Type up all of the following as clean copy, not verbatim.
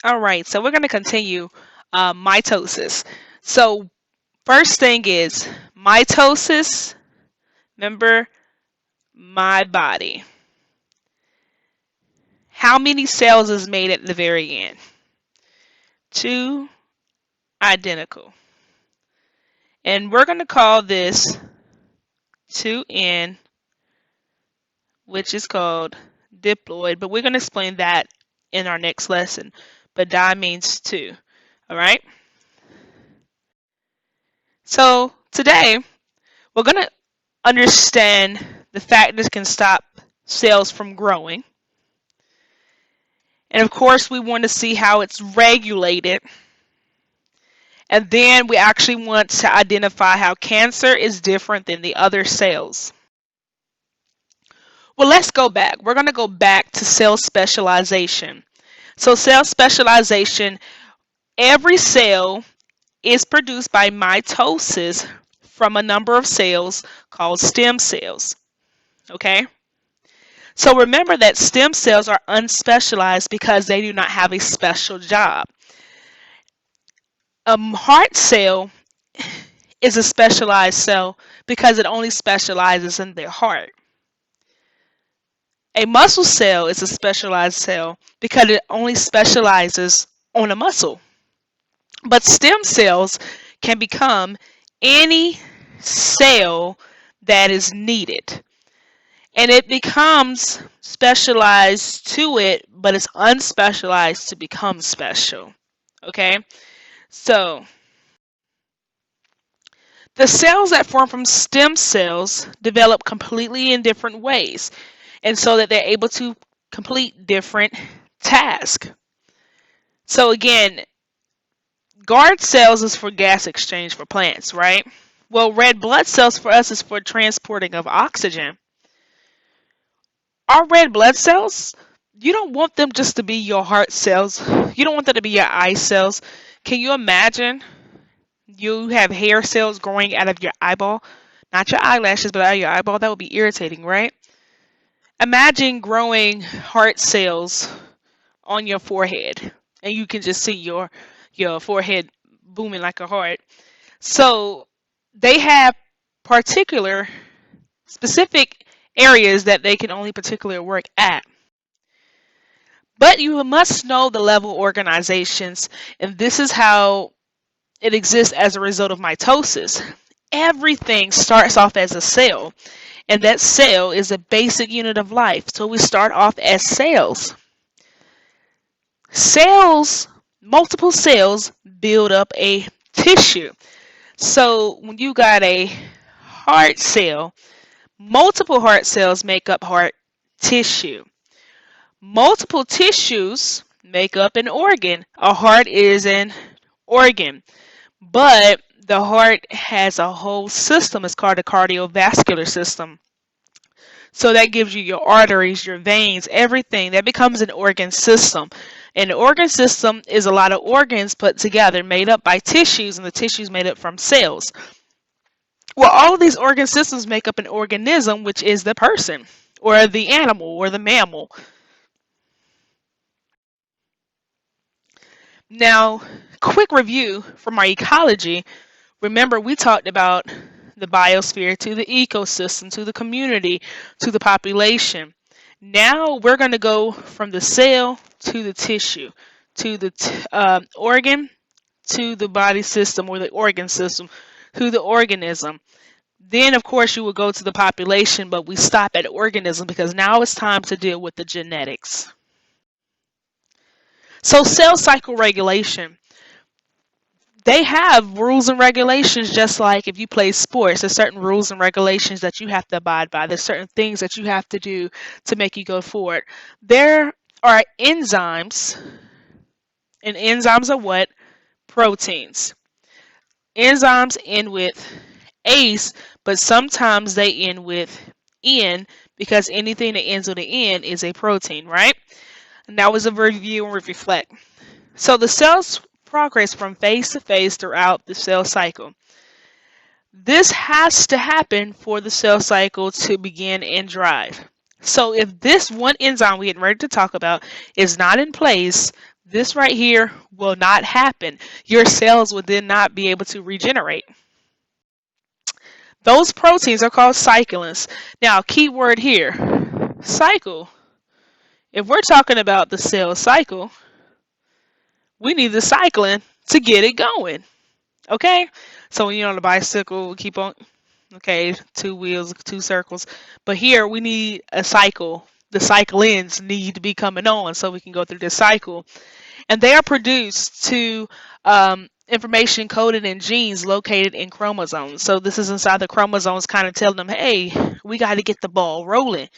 All right, so we're going to continue mitosis. So first thing is mitosis. Remember, my body. How many cells is made at the very end? Two identical. And we're going to call this 2N, which is called diploid, but we're going to explain that in our next lesson. But di means two. All right? So today, we're going to understand the factors can stop cells from growing. And of course, we want to see how it's regulated. And then we actually want to identify how cancer is different than the other cells. Well, let's go back. We're going to go back to cell specialization. So cell specialization, every cell is produced by mitosis from a number of cells called stem cells. Okay? So remember that stem cells are unspecialized because they do not have a special job. A heart cell is a specialized cell because it only specializes in their heart. A muscle cell is a specialized cell because it only specializes on a muscle. But stem cells can become any cell that is needed. And it becomes specialized to it, but it's unspecialized to become special. Okay? So, the cells that form from stem cells develop completely in different ways, and so that they're able to complete different tasks. So again, guard cells is for gas exchange for plants, right? Well, red blood cells for us is for transporting of oxygen. Our red blood cells, you don't want them just to be your heart cells. You don't want them to be your eye cells. Can you imagine you have hair cells growing out of your eyeball? Not your eyelashes, but out of your eyeball. That would be irritating, right? Imagine growing heart cells on your forehead, and you can just see your forehead booming like a heart. So they have particular, specific areas that they can only particularly work at. But you must know the level organizations, and this is how it exists as a result of mitosis. Everything starts off as a cell, and that cell is a basic unit of life. So we start off as cells. Cells, multiple cells, build up a tissue. So when you got a heart cell, multiple heart cells make up heart tissue. Multiple tissues make up an organ. A heart is an organ, but the heart has a whole system. It's called the cardiovascular system. So that gives you your arteries, your veins, everything. That becomes an organ system. And the organ system is a lot of organs put together, made up by tissues, and the tissues made up from cells. Well, all of these organ systems make up an organism, which is the person, or the animal, or the mammal. Now, quick review from our ecology. Remember, we talked about the biosphere to the ecosystem, to the community, to the population. Now we're going to go from the cell to the tissue, to the organ, to the body system or the organ system, to the organism. Then, of course, you will go to the population, but we stop at organism because now it's time to deal with the genetics. So cell cycle regulation. They have rules and regulations just like if you play sports. There's certain rules and regulations that you have to abide by. There's certain things that you have to do to make you go forward. There are enzymes, and enzymes are what? Proteins. Enzymes end with ACE, but sometimes they end with N because anything that ends with an N is a protein, right? And that was a review and reflect. So the cells progress from phase to phase throughout the cell cycle. This has to happen for the cell cycle to begin and drive. So if this one enzyme we getting ready to talk about is not in place, This right here will not happen. Your cells will then not be able to regenerate. Those proteins are called cyclins. Now, key word here, cycle. If we're talking about the cell cycle, we need the cyclin to get it going. Okay? So when you're on the bicycle, we keep on, okay, two wheels, two circles. But here we need a cycle. The cyclins need to be coming on so we can go through this cycle. And they are produced to information coded in genes located in chromosomes. So this is inside the chromosomes kind of telling them, hey, we got to get the ball rolling.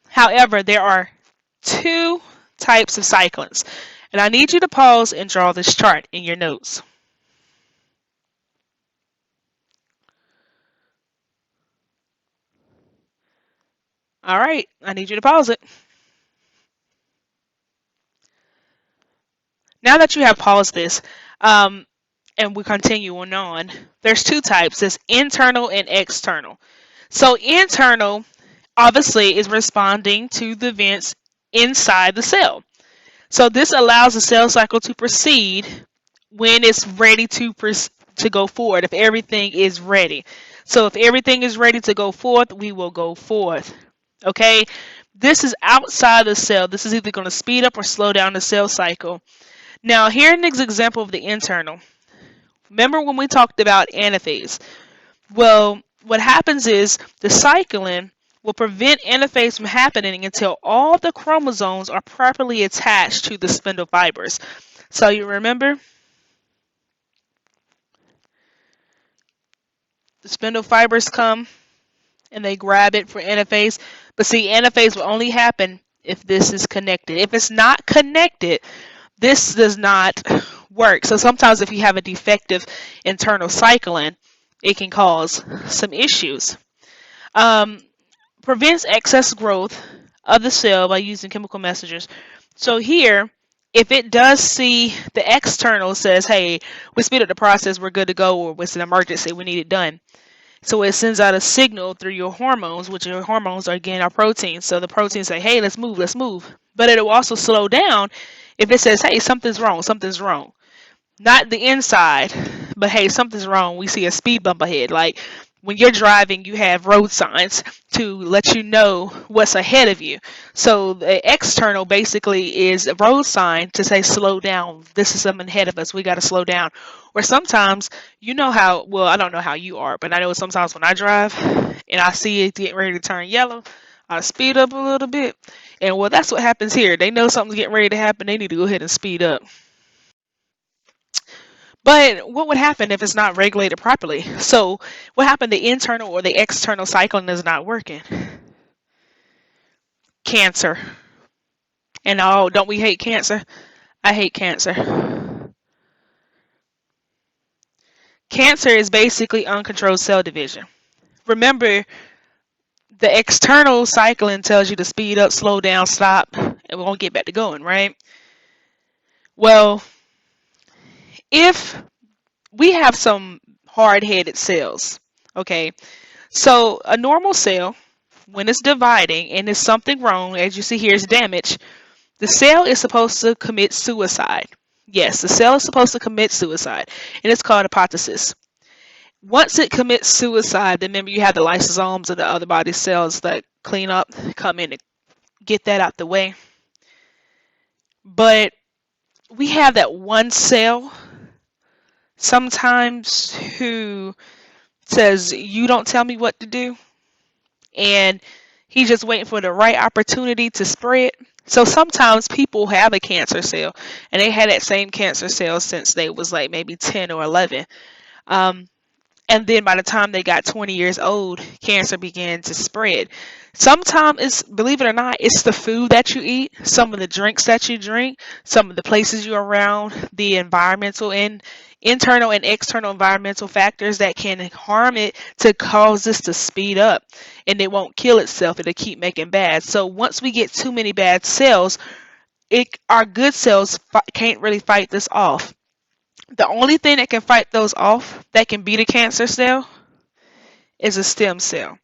However, there are two types of cyclins. And I need you to pause and draw this chart in your notes. All right, I need you to pause it. Now that you have paused this, and we continue on, there's two types. There's internal and external. So internal, obviously, is responding to the events inside the cell. So this allows the cell cycle to proceed when it's ready to go forward, if everything is ready. So if everything is ready to go forth, we will go forth. Okay? This is outside the cell. This is either going to speed up or slow down the cell cycle. Now, here is an example of the internal. Remember when we talked about anaphase? Well, what happens is the cyclin will prevent anaphase from happening until all the chromosomes are properly attached to the spindle fibers. So you remember? The spindle fibers come and they grab it for anaphase. But see, anaphase will only happen if this is connected. If it's not connected, this does not work. So sometimes if you have a defective internal cyclin, it can cause some issues. Prevents excess growth of the cell by using chemical messengers. So here, if it does see the external says, hey, we speed up the process, we're good to go, or it's an emergency, we need it done. So it sends out a signal through your hormones, which your hormones are again are proteins. So the proteins say, hey, let's move, let's move. But it will also slow down if it says, hey, something's wrong, something's wrong. Not the inside, but hey, something's wrong. We see a speed bump ahead. Like when you're driving, you have road signs to let you know what's ahead of you. So the external basically is a road sign to say, slow down. This is something ahead of us. We got to slow down. Or sometimes, you know how, well, I don't know how you are, but I know sometimes when I drive and I see it getting ready to turn yellow, I speed up a little bit. And well, that's what happens here. They know something's getting ready to happen. They need to go ahead and speed up. But what would happen if it's not regulated properly? So what happened? The internal or the external cycling is not working. Cancer. And oh, don't we hate cancer? I hate cancer. Cancer is basically uncontrolled cell division. Remember, the external cycling tells you to speed up, slow down, stop, and we won't get back to going, right? Well, if we have some hard-headed cells, okay? So a normal cell, when it's dividing and there's something wrong, as you see here, it's damage, the cell is supposed to commit suicide. Yes, the cell is supposed to commit suicide, and it's called apoptosis. Once it commits suicide, then remember you have the lysosomes and the other body cells that clean up, come in and get that out the way. But we have that one cell sometimes who says, you don't tell me what to do, and he's just waiting for the right opportunity to spread. So sometimes people have a cancer cell, and they had that same cancer cell since they was like maybe 10 or 11. And then by the time they got 20 years old, cancer began to spread. Sometimes it's, believe it or not, it's the food that you eat, some of the drinks that you drink, some of the places you're around, the environmental and internal and external environmental factors that can harm it to cause this to speed up. And it won't kill itself, it'll keep making bad. So once we get too many bad cells, our good cells can't really fight this off. The only thing that can fight those off, that can beat a cancer cell, is a stem cell.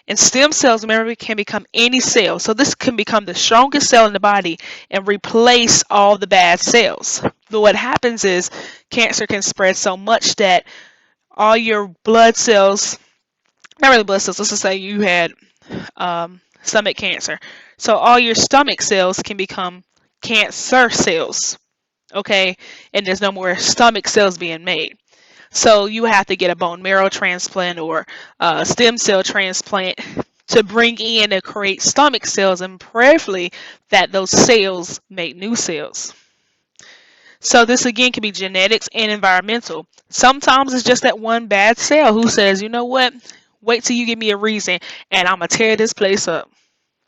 And stem cells, remember, can become any cell. So this can become the strongest cell in the body and replace all the bad cells. But what happens is cancer can spread so much that all your blood cells, not really blood cells, let's just say you had stomach cancer. So all your stomach cells can become cancer cells, okay? And there's no more stomach cells being made. So you have to get a bone marrow transplant or a stem cell transplant to bring in and create stomach cells, and prayerfully that those cells make new cells. So this again can be genetics and environmental. Sometimes it's just that one bad cell who says, you know what, wait till you give me a reason and I'm going to tear this place up.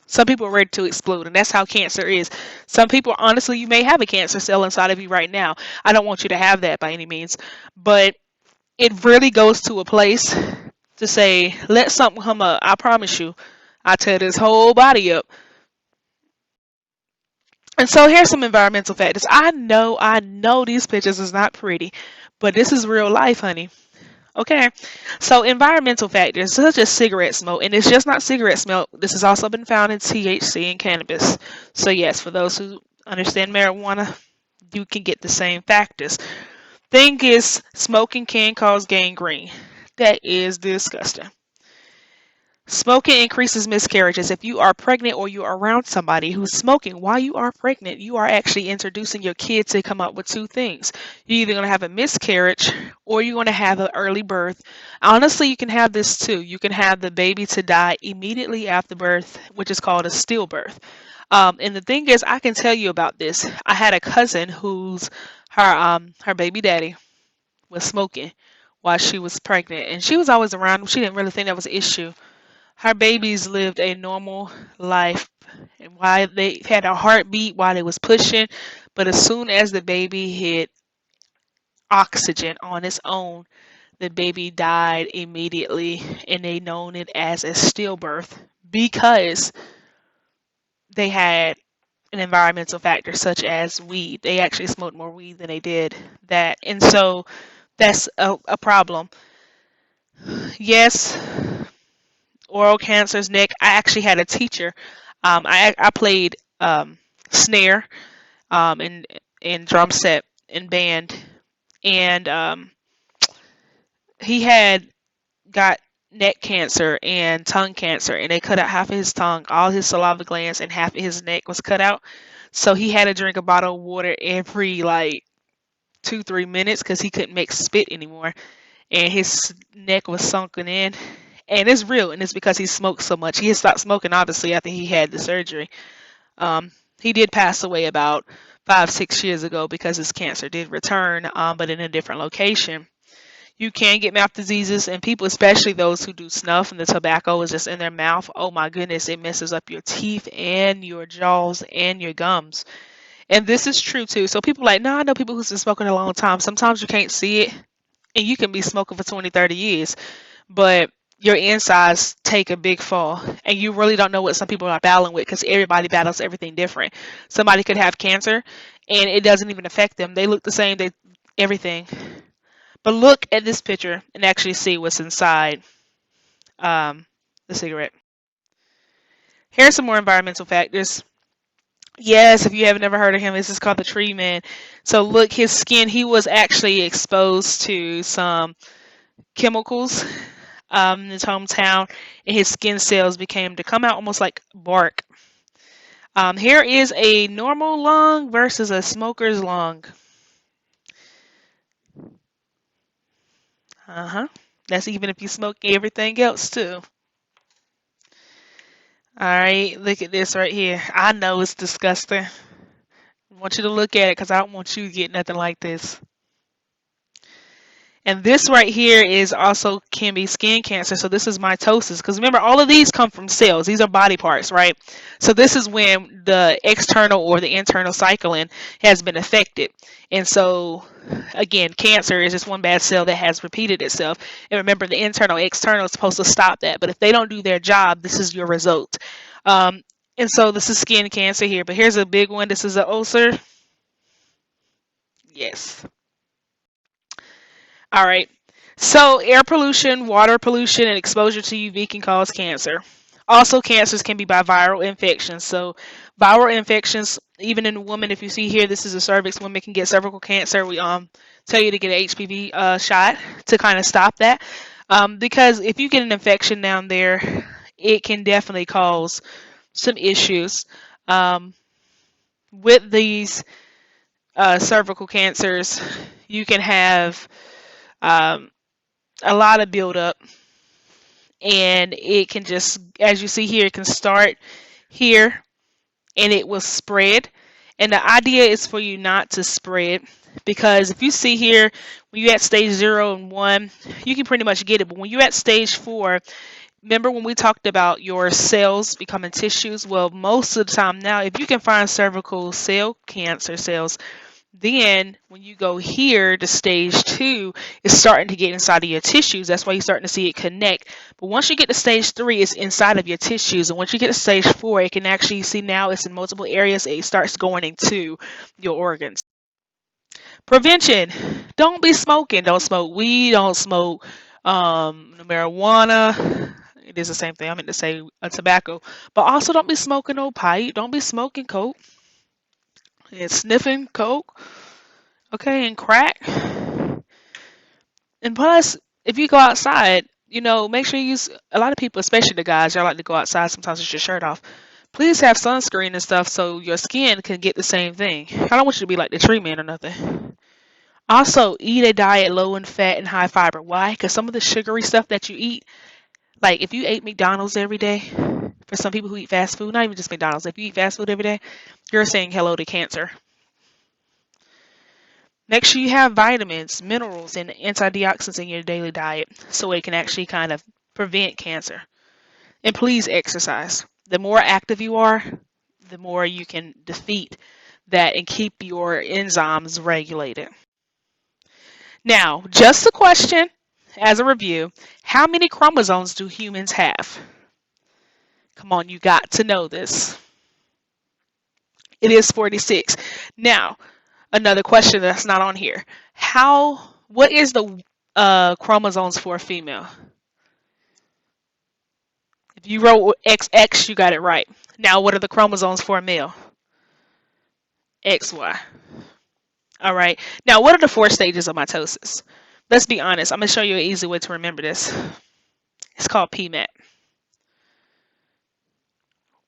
Some people are ready to explode, and that's how cancer is. Some people, honestly, you may have a cancer cell inside of you right now. I don't want you to have that by any means, but it really goes to a place to say, let something come up. I promise you, I tear this whole body up. And so here's some environmental factors. I know these pictures is not pretty, but this is real life, honey. Okay, so environmental factors such as cigarette smoke, and it's just not cigarette smoke. This has also been found in THC and cannabis. So yes, for those who understand marijuana, you can get the same factors. Thing is, smoking can cause gangrene. That is disgusting. Smoking increases miscarriages. If you are pregnant or you are around somebody who's smoking while you are pregnant, you are actually introducing your kid to come up with two things. You're either going to have a miscarriage or you're going to have an early birth. Honestly, you can have this too. You can have the baby to die immediately after birth, which is called a stillbirth. And the thing is, I can tell you about this. I had a cousin whose her baby daddy was smoking while she was pregnant, and she was always around him. She didn't really think that was an issue. Her babies lived a normal life, and while they had a heartbeat while they was pushing, but as soon as the baby hit oxygen on its own, the baby died immediately, and they known it as a stillbirth because they had an environmental factor such as weed. They actually smoked more weed than they did that, and so that's a problem. Yes, oral cancers, neck. I actually had a teacher. I played snare in drum set in band, and he had got neck cancer and tongue cancer, and they cut out half of his tongue, all his saliva glands, and half of his neck was cut out. So he had to drink a bottle of water every like 2-3 minutes because he couldn't make spit anymore, and his neck was sunken in. And it's real, and it's because he smoked so much. He had stopped smoking, obviously, after he had the surgery. He did pass away about 5-6 years ago because his cancer did return, but in a different location. You can get mouth diseases, and people, especially those who do snuff and the tobacco is just in their mouth, oh my goodness, it messes up your teeth and your jaws and your gums. And this is true too. So people are like, no, I know people who's been smoking a long time. Sometimes you can't see it, and you can be smoking for 20-30 years, but your insides take a big fall, and you really don't know what some people are battling with because everybody battles everything different. Somebody could have cancer and it doesn't even affect them. They look the same, they everything. But look at this picture and actually see what's inside the cigarette. Here's some more environmental factors. Yes, if you haven't ever heard of him, this is called the tree man. So look, his skin, he was actually exposed to some chemicals in his hometown, and his skin cells became to come out almost like bark. Here is a normal lung versus a smoker's lung. That's even if you smoke everything else too. Alright, look at this right here. I know it's disgusting. I want you to look at it because I don't want you to get nothing like this. And this right here is also can be skin cancer. So this is mitosis. Because remember, all of these come from cells. These are body parts, right? So this is when the external or the internal cycling has been affected. And so, again, cancer is just one bad cell that has repeated itself. And remember, the internal, external is supposed to stop that. But if they don't do their job, this is your result. And so this is skin cancer here. But here's a big one. This is an ulcer. Yes. All right. So air pollution, water pollution, and exposure to UV can cause cancer. Also, cancers can be by viral infections. So viral infections, even in a woman, if you see here, this is a cervix. Women can get cervical cancer. We tell you to get an HPV shot to kind of stop that. Because if you get an infection down there, it can definitely cause some issues. Um, with these cervical cancers, you can have um, a lot of buildup, and it can just, as you see here, it can start here and it will spread. And the idea is for you not to spread, because if you see here, when you're at stage 0 and 1, you can pretty much get it. But when you're at stage 4, remember when we talked about your cells becoming tissues? Well, most of the time now, if you can find cervical cell cancer cells, then when you go here to stage 2, it's starting to get inside of your tissues. That's why you're starting to see it connect. But once you get to stage 3, it's inside of your tissues. And once you get to stage 4, it can actually see now it's in multiple areas. It starts going into your organs. Prevention. Don't be smoking. Don't smoke weed. Don't smoke marijuana. It is the same thing. I meant to say tobacco. But also don't be smoking no pipe. Don't be smoking coke and sniffing coke. Okay, and crack. And plus, if you go outside, make sure you use, a lot of people, especially the guys, y'all like to go outside sometimes with your shirt off. Please have sunscreen and stuff so your skin can get the same thing. I don't want you to be like the tree man or nothing. Also, eat a diet low in fat and high fiber. Why? Because some of the sugary stuff that you eat, like if you ate McDonald's every day, for some people who eat fast food, not even just McDonald's, if you eat fast food every day, you're saying hello to cancer. Make sure you have vitamins, minerals, and antioxidants in your daily diet so it can actually kind of prevent cancer. And please exercise. The more active you are, the more you can defeat that and keep your enzymes regulated. Now, just a question as a review. How many chromosomes do humans have? Come on, you got to know this. It is 46. Now, another question that's not on here. What is the chromosomes for a female? If you wrote XX, you got it right. Now, what are the chromosomes for a male? XY. All right. Now, what are the 4 stages of mitosis? Let's be honest. I'm going to show you an easy way to remember this. It's called PMET.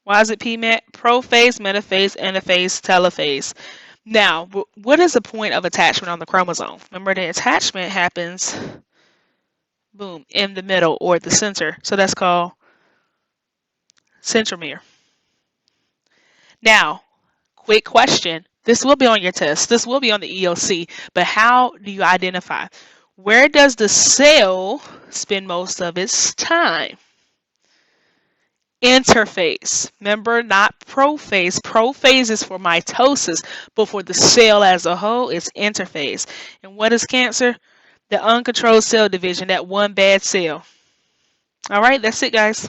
Why is it PMET? Prophase, metaphase, anaphase, telophase. Now, what is the point of attachment on the chromosome? Remember, the attachment happens, boom, in the middle or the center. So that's called centromere. Now, quick question. This will be on your test. This will be on the EOC. But how do you identify? Where does the cell spend most of its time? Interphase. Remember, not prophase. Prophase is for mitosis, but for the cell as a whole, it's interphase. And what is cancer? The uncontrolled cell division, that one bad cell. All right, that's it, guys.